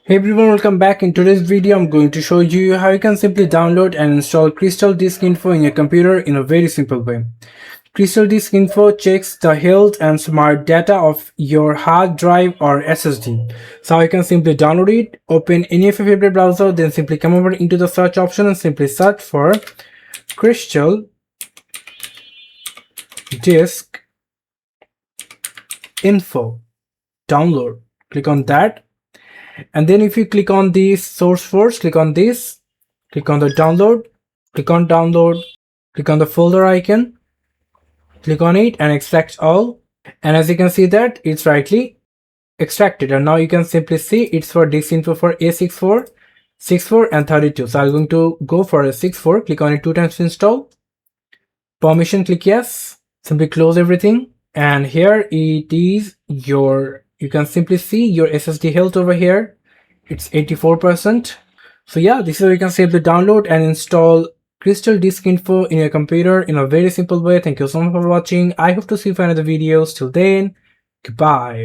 Hey everyone, welcome back. In today's video I'm going to show you how you can simply download and install CrystalDiskInfo in your computer in a very simple way. CrystalDiskInfo checks the health and smart data of your hard drive or SSD. So you can simply download it, open any of your favorite browser, then simply come over into the search option and simply search for CrystalDiskInfo. Download. Click on that. And then if you click on the source force, click on this, click on the download, click on the folder icon, click on it and extract all. And as you can see that it's rightly extracted. And now you can simply see it's for disk info for A64, 64 and 32. So I'm going to go for a 64, click on it 2 times to install. Permission, click yes, simply close everything. And here it is you can simply see your SSD health over here. It's 84%. So yeah, this is how you can simply download and install CrystalDiskInfo in your computer in a very simple way. Thank you so much for watching. I hope to see you for another videos. Till then, goodbye.